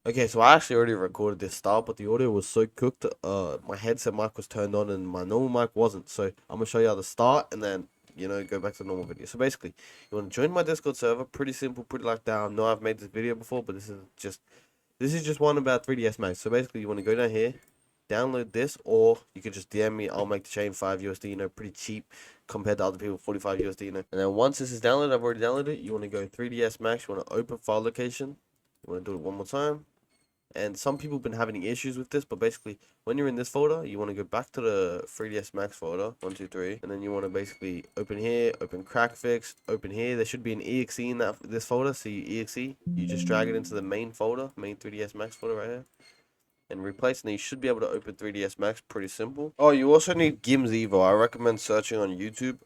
Okay, so I actually already recorded this start, but the audio was so cooked. My headset mic was turned on and my normal mic wasn't. So I'm gonna show you how to start and then go back to the normal video. So basically, you want to join my Discord server. Pretty simple, pretty locked down. I know I've made this video before, but this is just one about 3ds Max. So basically, you want to go down here, download this, or you could just DM me. I'll make the chain 5 USD. Pretty cheap compared to other people, 45 USD. And then once this is downloaded, I've already downloaded it. You want to go 3ds Max. You want to open file location. You want to do it one more time. And some people have been having issues with this, but basically, when you're in this folder, you want to go back to the 3ds Max folder, 1, 2, 3, and then you want to basically open here, open crackfix, open here. There should be an exe in this folder. See exe. You just drag it into the main folder, main 3ds Max folder right here, and replace. And then you should be able to open 3ds Max. Pretty simple. Oh, you also need Gims Evo. I recommend searching on YouTube.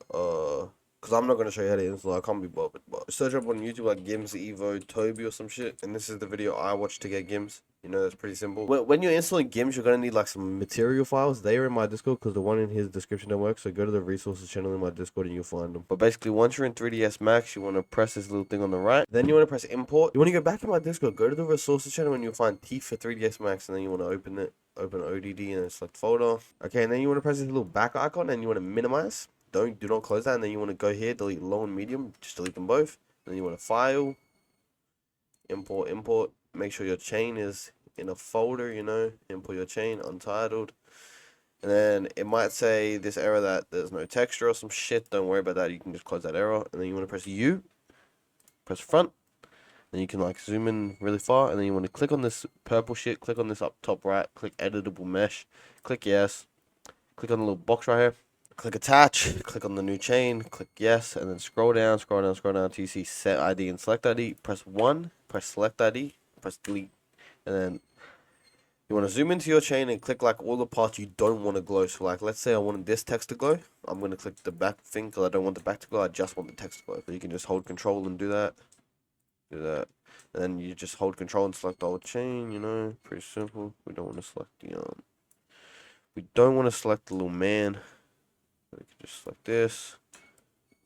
Because I'm not going to show you how to install. I can't be bothered. But search up on YouTube like Gims Evo Toby or some shit. And this is the video I watched to get Gims. That's pretty simple. When you're installing Gims, you're going to need like some material files. They are in my Discord because the one in his description don't work. So go to the resources channel in my Discord and you'll find them. But basically, once you're in 3ds Max, you want to press this little thing on the right. Then you want to press import. You want to go back to my Discord. Go to the resources channel and you'll find T for 3ds Max. And then you want to open it. Open ODD and then select folder. Okay, and then you want to press this little back icon and you want to minimize. Do not close that, and then you want to go here, delete low and medium, just delete them both. Then you want to file, import. Make sure your chain is in a folder, import your chain, untitled. And then it might say this error that there's no texture or some shit. Don't worry about that. You can just close that error, and then you want to press U, press front. Then you can like zoom in really far, and then you want to click on this purple shit. Click on this up top right. Click editable mesh. Click yes. Click on the little box right here. Click attach, click on the new chain, click yes, and then scroll down till you see set ID and select ID. Press 1, press select ID, press delete, and then you want to zoom into your chain and click like all the parts you don't want to glow. So like, let's say I wanted this text to glow. I'm going to click the back thing because I don't want the back to glow. I just want the text to glow. So you can just hold control and do that. And then you just hold control and select the whole chain, pretty simple. We don't want to select the little man. We can just select this,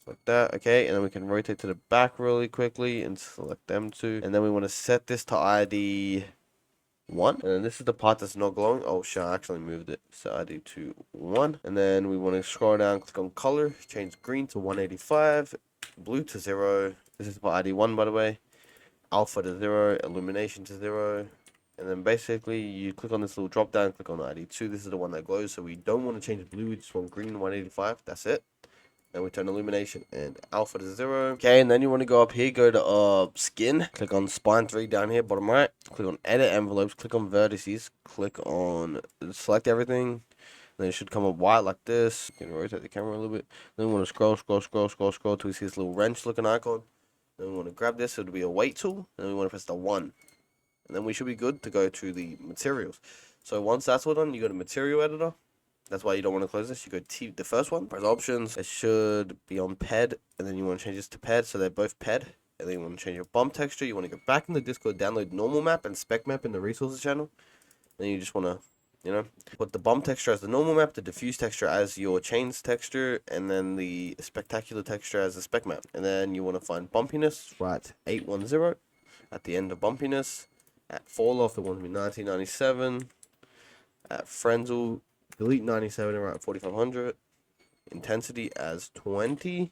like that, okay, and then we can rotate to the back really quickly and select them two, and then we want to set this to ID 1, and then this is the part that's not glowing. Oh shit, I actually moved it. Set ID to 1, and then we want to scroll down, click on color, change green to 185, blue to 0. This is for ID 1, by the way. Alpha to 0, illumination to 0. And then basically you click on this little drop down, click on ID 2. This is the one that glows, so we don't want to change blue, we just want green 185. That's it. Then we turn illumination and alpha to 0. Okay, and then you want to go up here, go to skin, click on spine 3 down here, bottom right. Click on edit envelopes, click on vertices, click on select everything. Then it should come up white like this. You can rotate the camera a little bit. Then we want to scroll till we see this little wrench looking icon. Then we want to grab this, it'll be a weight tool, and then we want to press the 1. And then we should be good to go to the materials. So once that's all done, you go to material editor. That's why you don't want to close this. You go to the first one, press options. It should be on PED, and then you want to change this to PED, so they're both PED. And then you want to change your bump texture. You want to go back in the Discord, download normal map and spec map in the resources channel. Then you just want to, put the bump texture as the normal map, the diffuse texture as your chains texture, and then the spectacular texture as the spec map. And then you want to find bumpiness, right, 810 at the end of bumpiness. At fall off, it wants to be 1997. At frenzel, delete 97 around 4500. Intensity as 20.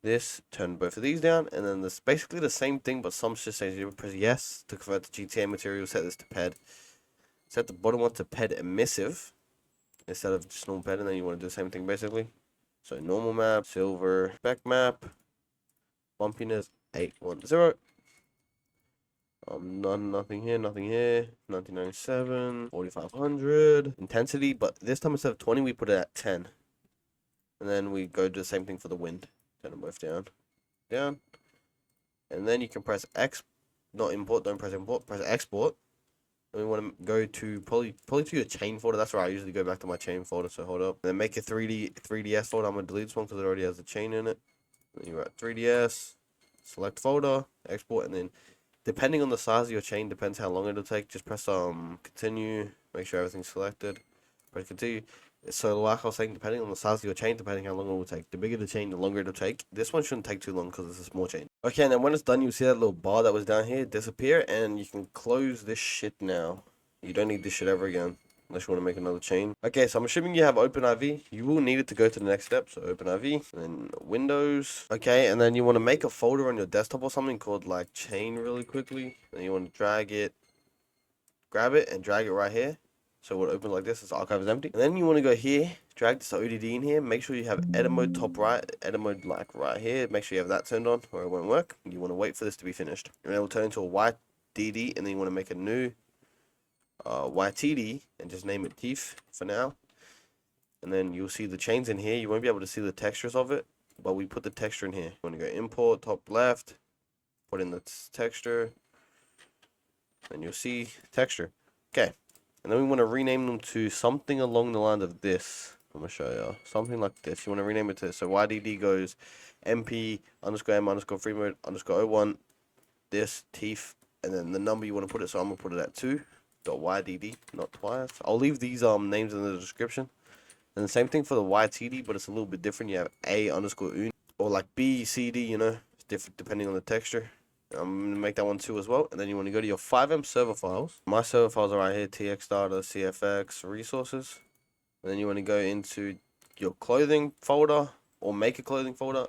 This, turn both of these down, and then this basically the same thing, but some just says you press yes to convert to GTA material. Set this to PED. Set the bottom one to PED emissive instead of just normal PED, and then you want to do the same thing basically. So normal map, silver, spec map, bumpiness 810. Nothing here, 1997, 4500. Intensity, but this time instead of 20, we put it at 10. And then we go do the same thing for the wind. Turn them both down. And then you can press X, not import, don't press import, press export. And we want to go to, probably to your chain folder. That's where I usually go back to my chain folder, so hold up. And then make a 3DS folder. I'm going to delete this one because it already has the chain in it. Then you write 3DS, select folder, export, and then depending on the size of your chain, depends how long it'll take. Just press continue, make sure everything's selected. Press continue. So like I was saying, depending on the size of your chain, depending how long it will take. The bigger the chain, the longer it'll take. This one shouldn't take too long because it's a small chain. Okay, and then when it's done, you see that little bar that was down here disappear, and you can close this shit now. You don't need this shit ever again, unless you want to make another chain. Okay, so I'm assuming you have OpenIV. You will need it to go to the next step, so OpenIV, and then Windows. Okay, and then you want to make a folder on your desktop or something called like chain really quickly. And you want to drag it, grab it, and drag it right here. So it opens like this, this archive is empty. And then you want to go here, drag this ODD in here, make sure you have edit mode top right, edit mode like right here, make sure you have that turned on or it won't work. You want to wait for this to be finished. And it will turn into a YDD, and then you want to make a new YTD and just name it teeth for now. And then you'll see the chains in here. You won't be able to see the textures of it, but we put the texture in here. You want to go import, top left, put in the texture, and you'll see texture. Okay. And then we want to rename them to something along the lines of this. I'm going to show you. Something like this. You want to rename it to this. So YDD goes MP underscore M underscore free mode underscore 01. This teeth. And then the number you want to put it. So I'm going to put it at 2.YDD. Not twice. I'll leave these names in the description. And the same thing for the YTD, but it's a little bit different. You have A underscore UN. Or like B, C, D, you know. It's different depending on the texture. I'm going to make that one too as well. And then you want to go to your FiveM server files. My server files are right here. TX data, CFX, resources. And then you want to go into your clothing folder or make a clothing folder.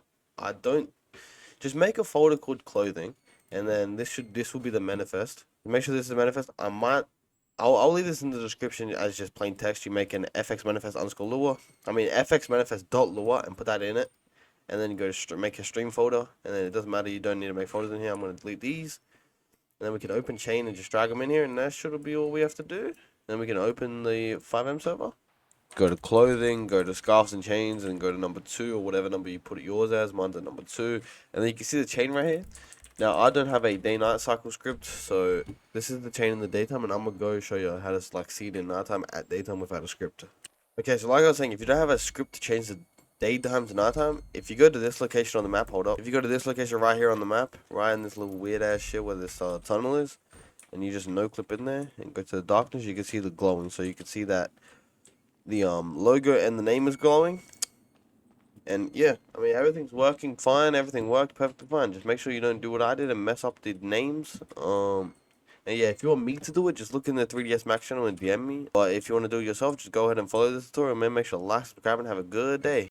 Just make a folder called clothing. And then this will be the manifest. Make sure this is the manifest. I'll leave this in the description as just plain text. You make an fx manifest underscore lua. fx manifest dot lua and put that in it. And then you go to make a stream folder, and then it doesn't matter, you don't need to make folders in here. I'm going to delete these, and then we can open chain and just drag them in here, and that should be all we have to do. Then we can open the FiveM server, go to clothing, go to scarves and chains, and go to number 2 or whatever number you put it yours as. Mine's at number 2, and then you can see the chain right here. Now I don't have a day-night cycle script, so this is the chain in the daytime, and I'm gonna go show you how to like see it in nighttime at daytime without a script. Okay, so like I was saying, if you don't have a script to change the daytime to nighttime, if you go to this location on the map, hold up. If you go to this location right here on the map, right in this little weird ass shit where this tunnel is, and you just no clip in there and go to the darkness, you can see the glowing. So you can see that the logo and the name is glowing. And yeah, everything's working fine. Everything worked perfectly fine. Just make sure you don't do what I did and mess up the names. And yeah, if you want me to do it, just look in the 3ds Max channel and DM me. But if you want to do it yourself, just go ahead and follow this tutorial, man. Make sure to like, subscribe, and have a good day.